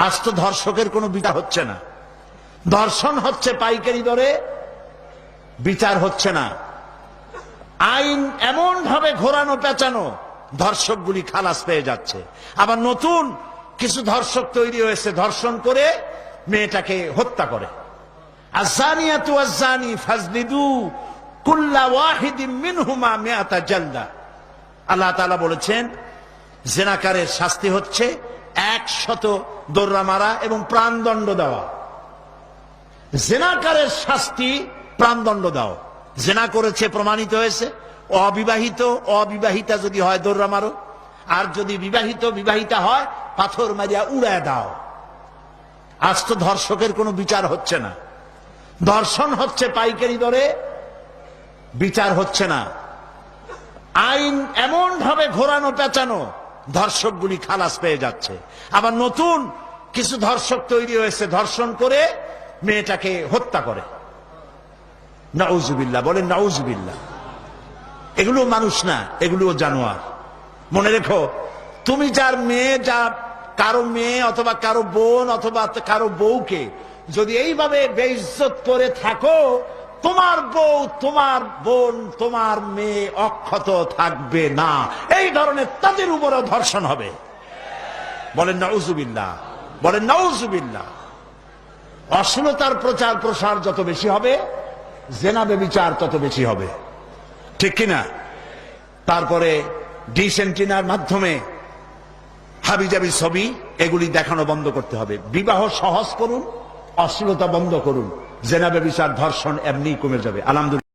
আজ তো ধর্ষকের কোনো বিচার হচ্ছে না, ধর্ষণ হচ্ছে পাইকারি দরে, বিচার হচ্ছে না। আইন এমন ভাবে ঘোরানো পেঁচানো, ধর্ষকগুলি খালাস পেয়ে যাচ্ছে। আবার নতুন কিছু ধর্ষক তৈরি হয়েছে, ধর্ষণ করে মেয়েটাকে হত্যা করে। আযানিয়াতু ওয়াজ্জানি ফাজলিদু কুল্লা ওয়াহিদিন মিনহুমা মিআতা জালদা। আল্লাহ তাআলা বলেছেন জিনাকারের শাস্তি হচ্ছে 100 দোররা মারা এবং প্রাণদণ্ড দেওয়া। জিনাকারের শাস্তি প্রাণদণ্ড দাও। জিনা করেছে প্রমাণিত হয়েছে, অবিবাহিতা যদি হয় দোররা মারো, আর যদি বিবাহিতা হয় পাথর মারিয়া উড়ায় দাও। আজ তো ধর্ষকের কোনো বিচার হচ্ছে না, ধর্ষণ হচ্ছে পাইকারি দরে, বিচার হচ্ছে না। আইন এমন ভাবে ঘোরানো পেঁচানো, ধর্ষকগুলি খালাস পেয়ে যাচ্ছে। আবার নতুন কিছু ধর্ষক তৈরি হয়েছে, ধর্ষণ করে মেয়েটাকে হত্যা করে। নাউজুবিল্লাহ, বলেন নাউজুবিল্লাহ। এগুলো মানুষ না, এগুলো জানোয়ার। মনে রেখো, তুমি যার মেয়ে, কারো মেয়ে অথবা কারো বোন অথবা কারো বউকে যদি এইভাবে বেইজ্জত করে থাকো, তোমার বউ, তোমার বোন, তোমার মেয়ে অক্ষত থাকবে না। এই ধরনের তাদের উপরও ধর্ষণ হবে। বলেন নাউজুবিল্লাহ, বলেন নাউজুবিল্লাহ। অশ্লীলতার প্রচার প্রসার যত বেশি হবে, জেনা ব্যভিচার তত বেশি হবে, ঠিক কিনা? তারপরে ডিশ এন্টিনার মাধ্যমে হাবিজাবি ছবি এগুলি দেখানো বন্ধ করতে হবে। বিবাহ সহজ করুন, অশ্লীলতা বন্ধ করুন, জেনা ব্যভিচার ধর্ষণ এমনি কমে যাবে। আলহামদুলিল্লাহ।